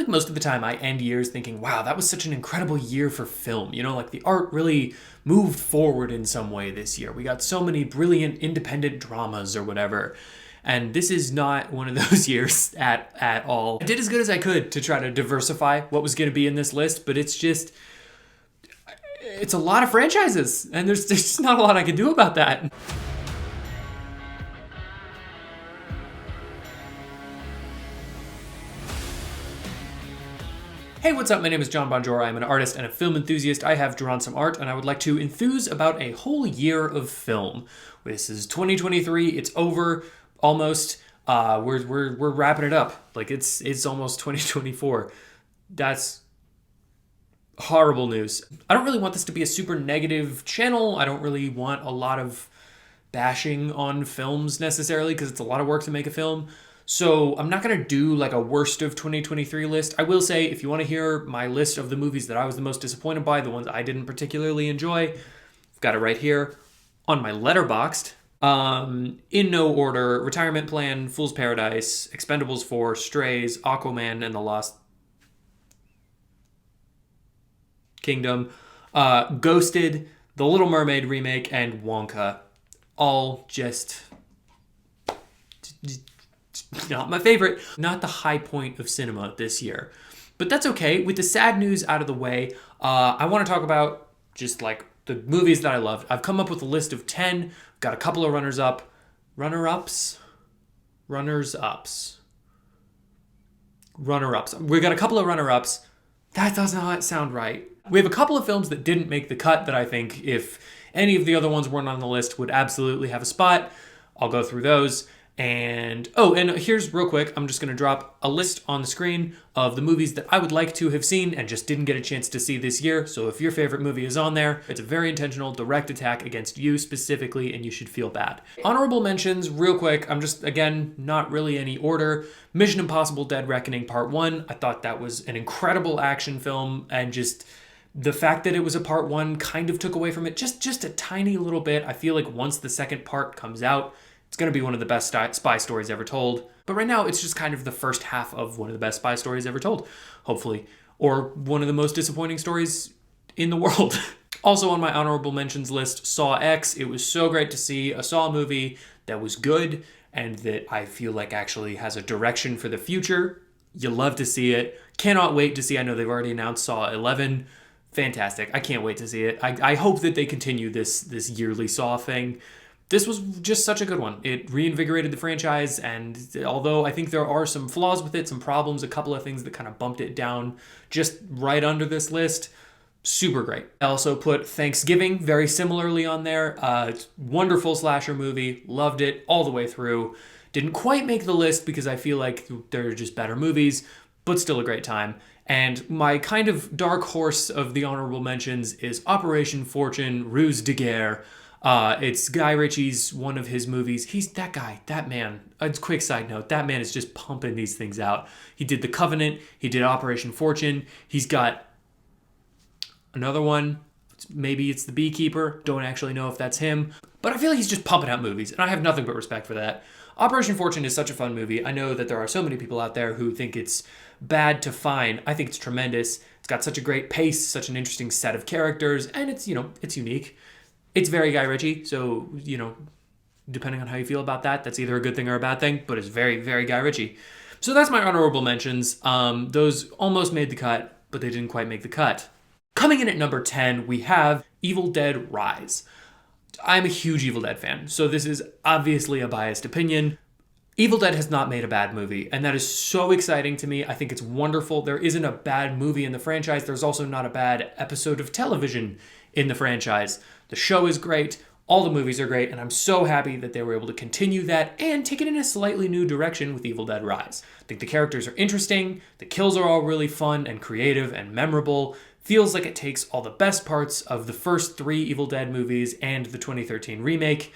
like most of the time I end years thinking, wow, that was such an incredible year for film. You know, like the art really moved forward in some way this year. We got so many brilliant independent dramas or whatever. And this is not one of those years at all. I did as good as I could to try to diversify what was going to be in this list, but it's a lot of franchises, and there's just not a lot I can do about that. Hey, what's up? My name is John Bonjora. I'm an artist and a film enthusiast. I have drawn some art, and I would like to enthuse about a whole year of film. This is 2023. It's over, almost. We're wrapping it up. Like it's almost 2024. That's horrible news. I don't really want this to be a super negative channel. I don't really want a lot of bashing on films necessarily, because it's a lot of work to make a film. So I'm not going to do like a worst of 2023 list. I will say, if you want to hear my list of the movies that I was the most disappointed by, the ones I didn't particularly enjoy, I've got it right here on my Letterboxd. In no order: Retirement Plan, Fool's Paradise, Expendables 4, Strays, Aquaman and the Lost Kingdom, Ghosted, The Little Mermaid remake, and Wonka. All just not my favorite. Not the high point of cinema this year. But that's okay. With the sad news out of the way, I want to talk about just like the movies that I loved. I've come up with a list of 10. Got a couple of runners-ups. We got a couple of runner-ups. That does not sound right. We have a couple of films that didn't make the cut that I think, if any of the other ones weren't on the list, would absolutely have a spot. I'll go through those. And here's real quick, I'm just going to drop a list on the screen of the movies that I would like to have seen and just didn't get a chance to see this year. So if your favorite movie is on there, it's a very intentional, direct attack against you specifically, and you should feel bad. Honorable mentions, real quick, I'm just, again, not really any order. Mission Impossible: Dead Reckoning Part 1. I thought that was an incredible action film, and just the fact that it was a part 1 kind of took away from it just a tiny little bit. I feel like once the second part comes out, it's going to be one of the best spy stories ever told. But right now, it's just kind of the first half of one of the best spy stories ever told, hopefully. Or one of the most disappointing stories in the world. Also on my honorable mentions list, Saw X. It was so great to see a Saw movie that was good and that I feel like actually has a direction for the future. You love to see it. Cannot wait to see. I know they've already announced Saw 11. Fantastic. I can't wait to see it. I hope that they continue this yearly Saw thing. This was just such a good one. It reinvigorated the franchise, and although I think there are some flaws with it, some problems, a couple of things that kind of bumped it down just right under this list, super great. I also put Thanksgiving very similarly on there. Wonderful slasher movie. Loved it all the way through. Didn't quite make the list because I feel like they're just better movies, but still a great time. And my kind of dark horse of the honorable mentions is Operation Fortune: Ruse de Guerre. It's Guy Ritchie's, one of his movies. He's that guy, that man. A quick side note, that man is just pumping these things out. He did The Covenant. He did Operation Fortune. He's got another one. Maybe it's The Beekeeper. Don't actually know if that's him. But I feel like he's just pumping out movies, and I have nothing but respect for that. Operation Fortune is such a fun movie. I know that there are so many people out there who think it's bad to fine. I think it's tremendous. It's got such a great pace, such an interesting set of characters, and it's unique. It's very Guy Ritchie, so, depending on how you feel about that, that's either a good thing or a bad thing, but it's very, very Guy Ritchie. So that's my honorable mentions. Those almost made the cut, but they didn't quite make the cut. Coming in at number 10, we have Evil Dead Rise. I'm a huge Evil Dead fan, so this is obviously a biased opinion. Evil Dead has not made a bad movie, and that is so exciting to me. I think it's wonderful. There isn't a bad movie in the franchise. There's also not a bad episode of television in the franchise. The show is great. All the movies are great, and I'm so happy that they were able to continue that and take it in a slightly new direction with Evil Dead Rise. I think the characters are interesting. The kills are all really fun and creative and memorable. Feels like it takes all the best parts of the first 3 Evil Dead movies and the 2013 remake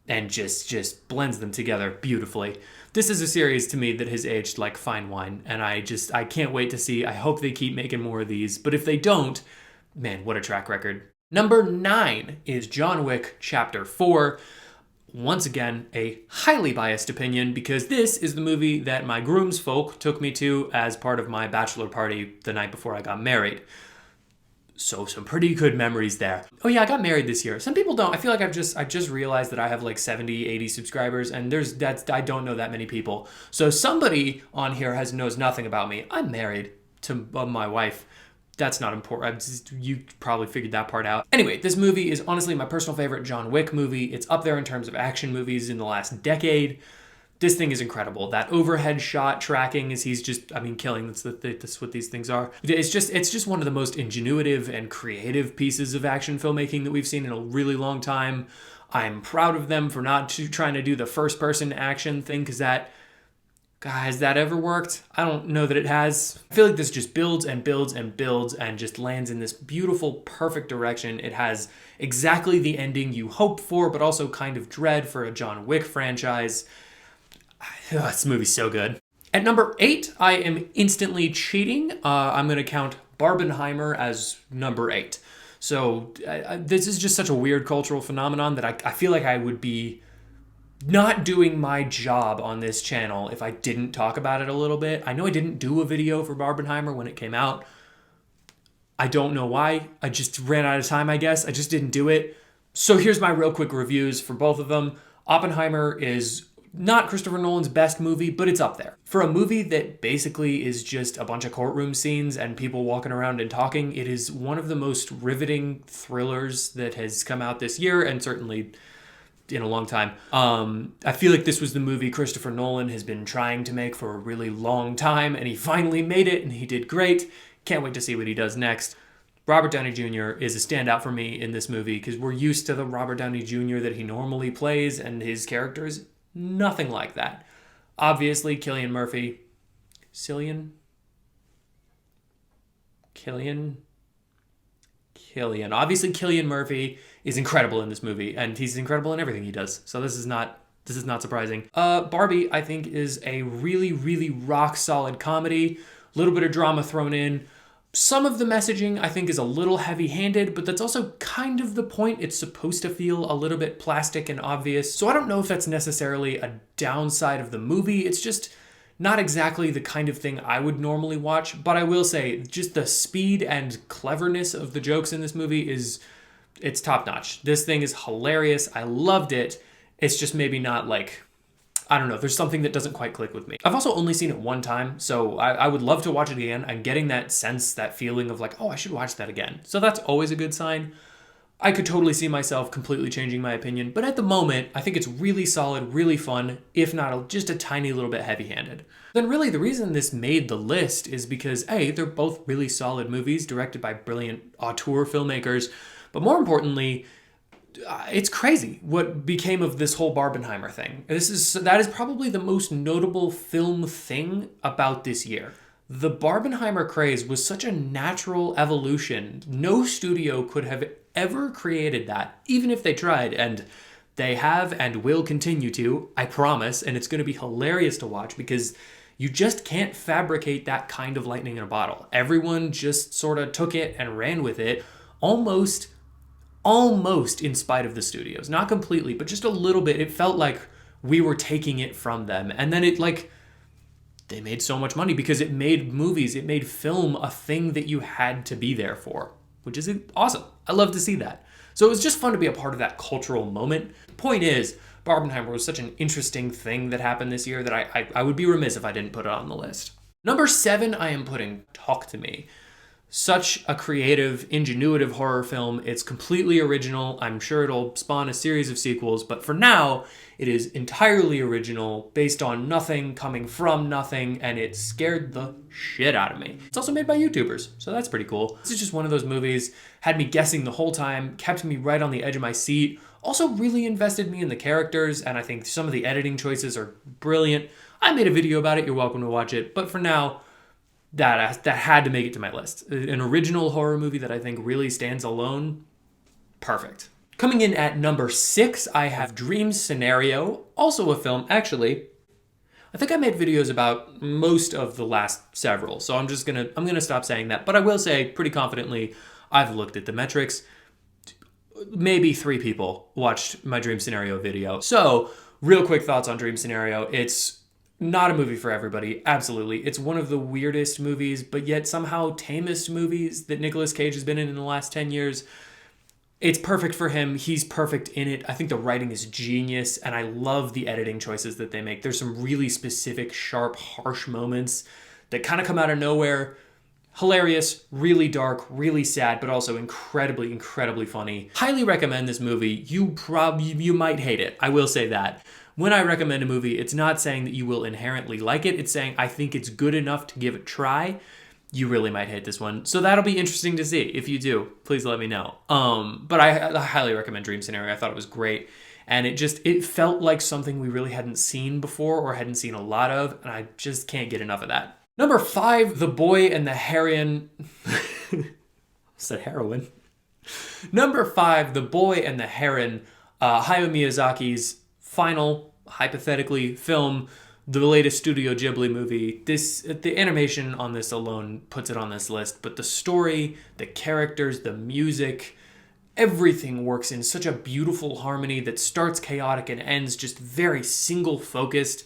and just blends them together beautifully. This is a series to me that has aged like fine wine, and I can't wait to see. I hope they keep making more of these, but if they don't, man, what a track record. Number 9 is John Wick Chapter 4. once again, a highly biased opinion because this is the movie that my groomsfolk took me to as part of my bachelor party the night before I got married. So some pretty good memories there. Oh yeah, I got married this year. Some people don't. I feel like I just realized that I have like 70, 80 subscribers and I don't know that many people. So somebody on here knows nothing about me. I'm married to my wife. That's not important. You probably figured that part out. Anyway, this movie is honestly my personal favorite John Wick movie. It's up there in terms of action movies in the last decade. This thing is incredible. That overhead shot tracking as he's just, killing. That's what these things are. It's just one of the most ingenuitive and creative pieces of action filmmaking that we've seen in a really long time. I'm proud of them for not trying to do the first person action thing because has that ever worked? I don't know that it has. I feel like this just builds and builds and builds and just lands in this beautiful, perfect direction. It has exactly the ending you hope for, but also kind of dread for a John Wick franchise. This movie's so good. At number 8, I am instantly cheating. I'm going to count Barbenheimer as number 8. So this is just such a weird cultural phenomenon that I feel like I would be not doing my job on this channel if I didn't talk about it a little bit. I know I didn't do a video for Barbenheimer when it came out. I don't know why. I just ran out of time, I guess. I just didn't do it. So here's my real quick reviews for both of them. Oppenheimer is not Christopher Nolan's best movie, but it's up there. For a movie that basically is just a bunch of courtroom scenes and people walking around and talking, it is one of the most riveting thrillers that has come out this year and certainly in a long time. I feel like this was the movie Christopher Nolan has been trying to make for a really long time, and he finally made it, and he did great. Can't wait to see what he does next. Robert Downey Jr. is a standout for me in this movie because we're used to the Robert Downey Jr. that he normally plays, and his character is nothing like that. Obviously, Cillian Murphy. Obviously, Cillian Murphy is incredible in this movie, and he's incredible in everything he does. So this is not surprising. Barbie, I think, is a really, really rock solid comedy. A little bit of drama thrown in. Some of the messaging, I think, is a little heavy-handed, but that's also kind of the point. It's supposed to feel a little bit plastic and obvious. So I don't know if that's necessarily a downside of the movie. It's just not exactly the kind of thing I would normally watch. But I will say, just the speed and cleverness of the jokes in this movie it's top-notch. This thing is hilarious. I loved it. It's just maybe not like, I don't know, there's something that doesn't quite click with me. I've also only seen it one time, so I would love to watch it again. I'm getting that sense, that feeling of like, oh, I should watch that again. So that's always a good sign. I could totally see myself completely changing my opinion, but at the moment, I think it's really solid, really fun, if not just a tiny little bit heavy-handed. Then really the reason this made the list is because A, they're both really solid movies directed by brilliant auteur filmmakers, but more importantly, it's crazy what became of this whole Barbenheimer thing. That is probably the most notable film thing about this year. The Barbenheimer craze was such a natural evolution. No studio could have ever created that, even if they tried, and they have and will continue to, I promise, and it's going to be hilarious to watch because you just can't fabricate that kind of lightning in a bottle. Everyone just sort of took it and ran with it, almost in spite of the studios. Not completely, but just a little bit. It felt like we were taking it from them. And then they made so much money because it made movies, it made film a thing that you had to be there for, which is awesome. I love to see that. So it was just fun to be a part of that cultural moment. The point is, Barbenheimer was such an interesting thing that happened this year that I would be remiss if I didn't put it on the list. Number 7, I am putting Talk to Me. Such a creative, ingenuitive horror film. It's completely original. I'm sure it'll spawn a series of sequels, but for now, it is entirely original, based on nothing, coming from nothing, and it scared the shit out of me. It's also made by YouTubers, so that's pretty cool. This is just one of those movies, had me guessing the whole time, kept me right on the edge of my seat, also really invested me in the characters, and I think some of the editing choices are brilliant. I made a video about it, you're welcome to watch it, but for now, that had to make it to my list. An original horror movie that I think really stands alone. Perfect. Coming in at number 6, I have Dream Scenario, also a film, actually. I think I made videos about most of the last several, so I'm gonna stop saying that, but I will say pretty confidently, I've looked at the metrics. maybe 3 people watched my Dream Scenario video. So, real quick thoughts on Dream Scenario. It's not a movie for everybody, absolutely. It's one of the weirdest movies, but yet somehow tamest movies that Nicolas Cage has been in the last 10 years. It's perfect for him. He's perfect in it. I think the writing is genius, and I love the editing choices that they make. There's some really specific, sharp, harsh moments that kind of come out of nowhere. Hilarious, really dark, really sad, but also incredibly, incredibly funny. Highly recommend this movie. You might hate it. I will say that. When I recommend a movie, it's not saying that you will inherently like it. It's saying I think it's good enough to give it a try. You really might hate this one. So that'll be interesting to see. If you do, please let me know. But I highly recommend Dream Scenario. I thought it was great. And it felt like something we really hadn't seen before or hadn't seen a lot of. And I just can't get enough of that. Number 5, The Boy and the Heron. I said heroin. Number 5, The Boy and the Heron. Hayao Miyazaki's final, hypothetically, film. The latest Studio Ghibli movie. The animation on this alone puts it on this list, but the story, the characters, the music, everything works in such a beautiful harmony that starts chaotic and ends just very single-focused.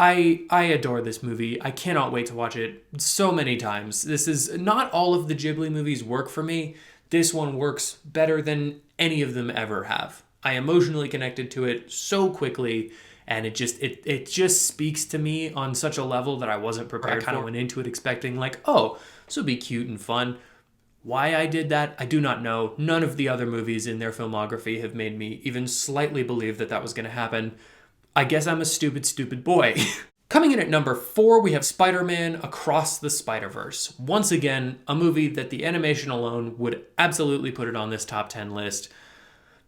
I adore this movie. I cannot wait to watch it so many times. This is not all of the Ghibli movies work for me. This one works better than any of them ever have. I emotionally connected to it so quickly. And it just speaks to me on such a level that I wasn't prepared for. I kind of went into it expecting like, oh, this will be cute and fun. Why I did that, I do not know. None of the other movies in their filmography have made me even slightly believe that that was going to happen. I guess I'm a stupid, stupid boy. Coming in at number 4, we have Spider-Man Across the Spiderverse. Once again, a movie that the animation alone would absolutely put it on this top 10 list.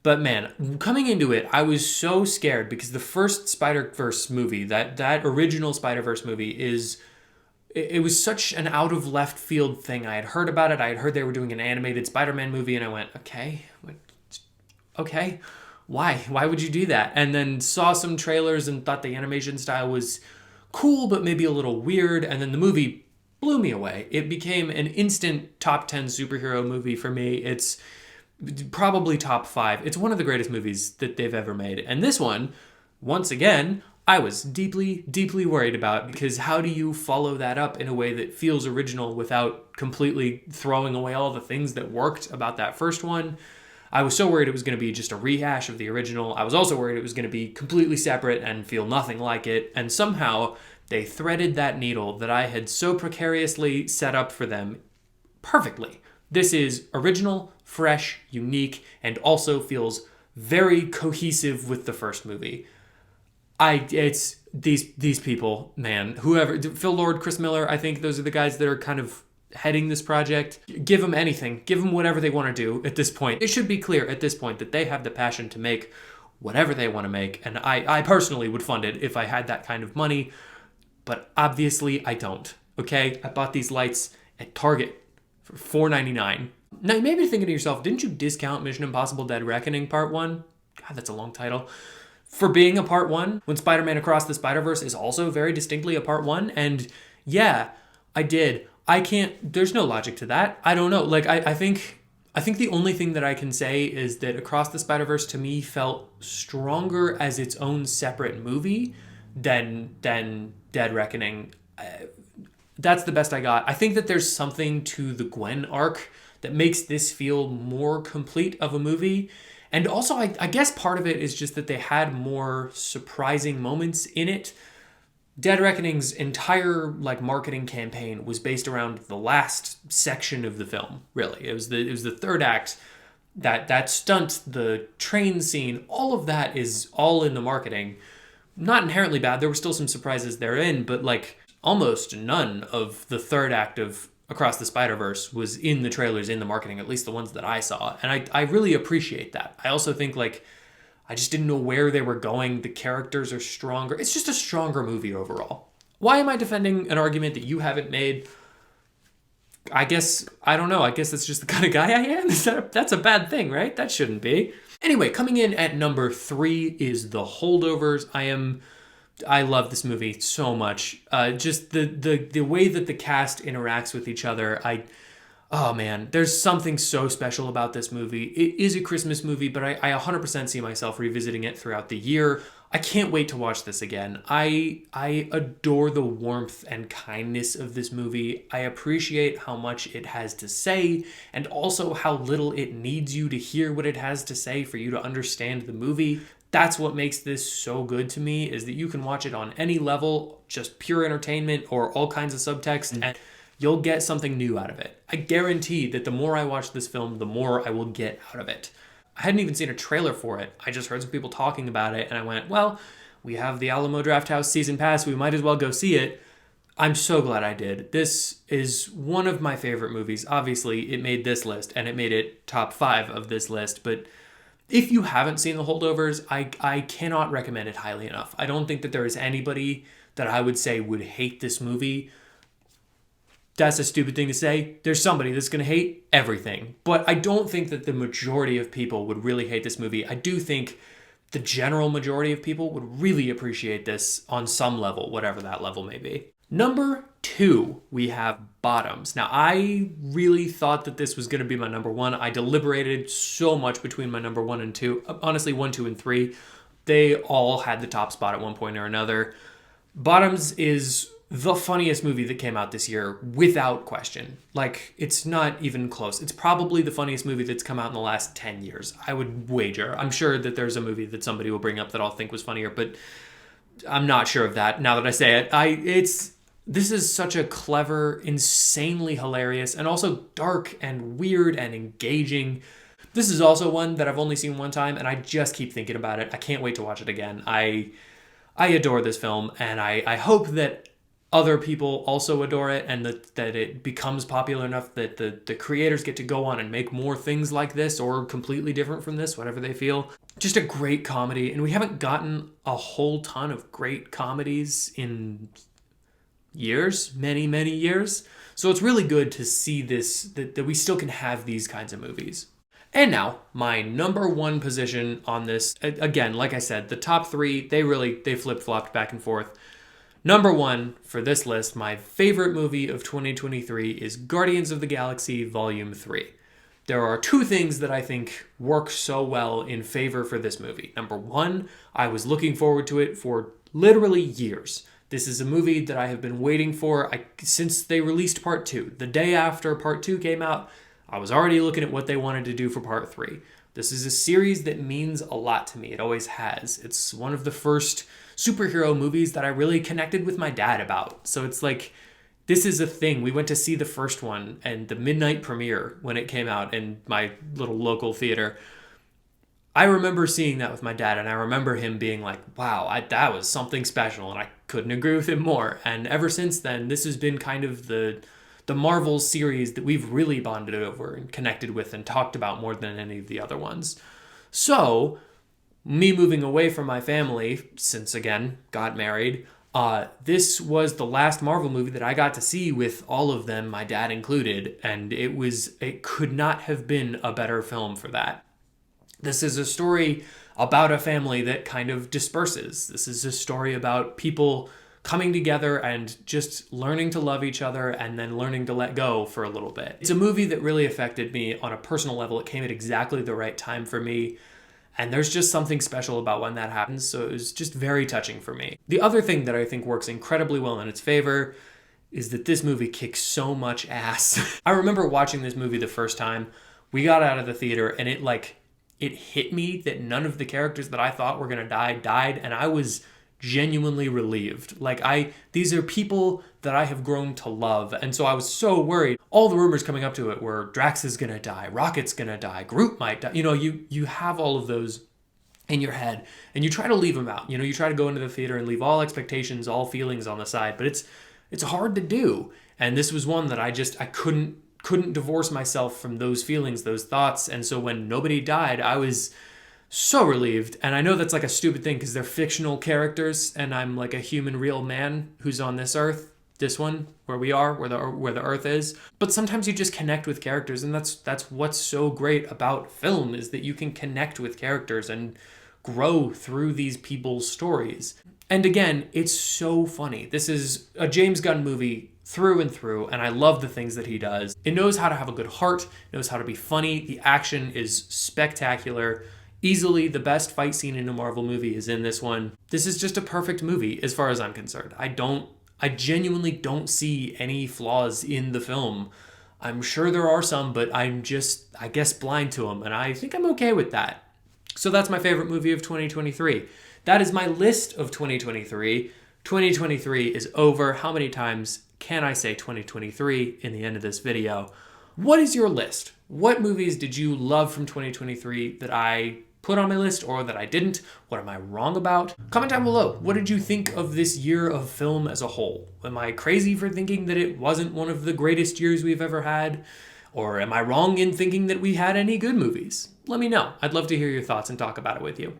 But man, coming into it, I was so scared because the first Spider-Verse movie, that original Spider-Verse movie it was such an out of left field thing. I had heard about it. I had heard they were doing an animated Spider-Man movie and I went, okay, why? Why would you do that? And then saw some trailers and thought the animation style was cool, but maybe a little weird. And then the movie blew me away. It became an instant top 10 superhero movie for me. It's probably top 5. It's one of the greatest movies that they've ever made. And this one, once again, I was deeply, deeply worried about because how do you follow that up in a way that feels original without completely throwing away all the things that worked about that first one? I was so worried it was going to be just a rehash of the original. I was also worried it was going to be completely separate and feel nothing like it. And somehow they threaded that needle that I had so precariously set up for them perfectly. This is original, fresh, unique, and also feels very cohesive with the first movie. It's these people, man. Whoever, Phil Lord, Chris Miller, I think those are the guys that are kind of heading this project. Give them anything. Give them whatever they want to do at this point. It should be clear at this point that they have the passion to make whatever they want to make. And I personally would fund it if I had that kind of money. But obviously I don't. Okay? I bought these lights at Target for $4.99. Now, you may be thinking to yourself, didn't you discount Mission Impossible Dead Reckoning Part 1? God, that's a long title. For being a Part 1, when Spider-Man Across the Spider-Verse is also very distinctly a Part 1. And yeah, I did. There's no logic to that. I don't know. Like, I think the only thing that I can say is that Across the Spider-Verse to me felt stronger as its own separate movie than Dead Reckoning. That's the best I got. I think that there's something to the Gwen arc that makes this feel more complete of a movie. And also, I guess part of it is just that they had more surprising moments in it. Dead Reckoning's entire marketing campaign was based around the last section of the film, really. It was the third act, that stunt, the train scene, all of that is all in the marketing. Not inherently bad. There were still some surprises therein, but almost none of the third act of Across the Spider-Verse was in the trailers, in the marketing, at least the ones that I saw. And I really appreciate that. I also think I just didn't know where they were going. The characters are stronger. It's just a stronger movie overall. Why am I defending an argument that you haven't made? I guess, I don't know. I guess that's just the kind of guy I am. That's a bad thing, right? That shouldn't be. Anyway, coming in at number 3 is The Holdovers. I love this movie so much. Just the way that the cast interacts with each other. Oh man, there's something so special about this movie. It is a Christmas movie, but I 100% see myself revisiting it throughout the year. I can't wait to watch this again. I adore the warmth and kindness of this movie. I appreciate how much it has to say and also how little it needs you to hear what it has to say for you to understand the movie. That's what makes this so good to me, is that you can watch it on any level, just pure entertainment or all kinds of subtext, and you'll get something new out of it. I guarantee that the more I watch this film, the more I will get out of it. I hadn't even seen a trailer for it. I just heard some people talking about it, and I went, well, we have the Alamo Drafthouse season pass. We might as well go see it. I'm so glad I did. This is one of my favorite movies. Obviously, it made this list, and it made it top 5 of this list, but if you haven't seen The Holdovers, I cannot recommend it highly enough. I don't think that there is anybody that I would say would hate this movie. That's a stupid thing to say. There's somebody that's going to hate everything. But I don't think that the majority of people would really hate this movie. I do think the general majority of people would really appreciate this on some level, whatever that level may be. Number 2, we have Bottoms. Now, I really thought that this was going to be my number 1. I deliberated so much between my number 1 and 2. Honestly, 1, 2, and 3. They all had the top spot at one point or another. Bottoms is the funniest movie that came out this year, without question. Like, it's not even close. It's probably the funniest movie that's come out in the last 10 years, I would wager. I'm sure that there's a movie that somebody will bring up that I'll think was funnier, but I'm not sure of that now that I say it. This is such a clever, insanely hilarious, and also dark and weird and engaging. This is also one that I've only seen one time, and I just keep thinking about it. I can't wait to watch it again. I adore this film, and I hope that other people also adore it, and that it becomes popular enough that the creators get to go on and make more things like this, or completely different from this, whatever they feel. Just a great comedy, and we haven't gotten a whole ton of great comedies in years, many, many years. So it's really good to see this, that we still can have these kinds of movies. And now, my number 1 position on this, again, like I said, the top 3, they flip-flopped back and forth. Number 1 for this list, my favorite movie of 2023 is Guardians of the Galaxy Volume 3. There are 2 things that I think work so well in favor for this movie. Number 1, I was looking forward to it for literally years. This is a movie that I have been waiting for since they released Part 2. The day after Part 2 came out, I was already looking at what they wanted to do for Part 3. This is a series that means a lot to me. It always has. It's one of the first superhero movies that I really connected with my dad about. So it's like, this is a thing. We went to see the first one and the midnight premiere when it came out in my little local theater. I remember seeing that with my dad, and I remember him being like, wow, that was something special, and I couldn't agree with him more. And ever since then, this has been kind of the Marvel series that we've really bonded over and connected with and talked about more than any of the other ones. So, me moving away from my family, since again, got married, this was the last Marvel movie that I got to see with all of them, my dad included, and it could not have been a better film for that. This is a story about a family that kind of disperses. This is a story about people coming together and just learning to love each other and then learning to let go for a little bit. It's a movie that really affected me on a personal level. It came at exactly the right time for me. And there's just something special about when that happens. So it was just very touching for me. The other thing that I think works incredibly well in its favor is that this movie kicks so much ass. I remember watching this movie the first time. We got out of the theater and it hit me that none of the characters that I thought were going to die died. And I was genuinely relieved. These are people that I have grown to love, and so I was so worried. All the rumors coming up to it were Drax is gonna die, Rocket's gonna die, Groot might die. You have all of those in your head, and you try to leave them out. You try to go into the theater and leave all expectations, all feelings on the side, but it's hard to do. And this was one that I couldn't divorce myself from those feelings, those thoughts, and so when nobody died, I was so relieved. And I know that's like a stupid thing because they're fictional characters and I'm like a human real man who's on this earth, this one where we are, where the earth is. But sometimes you just connect with characters, and that's what's so great about film, is that you can connect with characters and grow through these people's stories. And again, it's so funny. This is a James Gunn movie through and through, and I love the things that he does. It knows how to have a good heart, knows how to be funny. The action is spectacular. Easily the best fight scene in a Marvel movie is in this one. This is just a perfect movie as far as I'm concerned. I genuinely don't see any flaws in the film. I'm sure there are some, but I'm just, I guess, blind to them, and I think I'm okay with that. So that's my favorite movie of 2023. That is my list of 2023. 2023 is over. How many times can I say 2023 in the end of this video? What is your list? What movies did you love from 2023 that I put on my list or that I didn't? What am I wrong about? Comment down below. What did you think of this year of film as a whole? Am I crazy for thinking that it wasn't one of the greatest years we've ever had? Or am I wrong in thinking that we had any good movies? Let me know. I'd love to hear your thoughts and talk about it with you.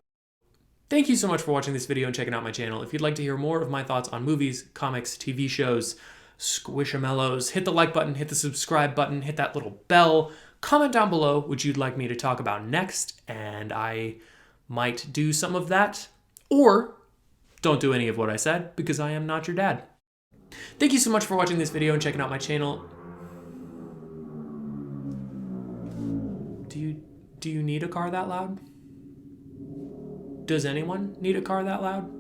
Thank you so much for watching this video and checking out my channel. If you'd like to hear more of my thoughts on movies, comics, TV shows, squishamallows, hit the like button, hit the subscribe button, hit that little bell. Comment down below what you'd like me to talk about next, and I might do some of that. Or don't do any of what I said, because I am not your dad. Thank you so much for watching this video and checking out my channel. Do you need a car that loud? Does anyone need a car that loud?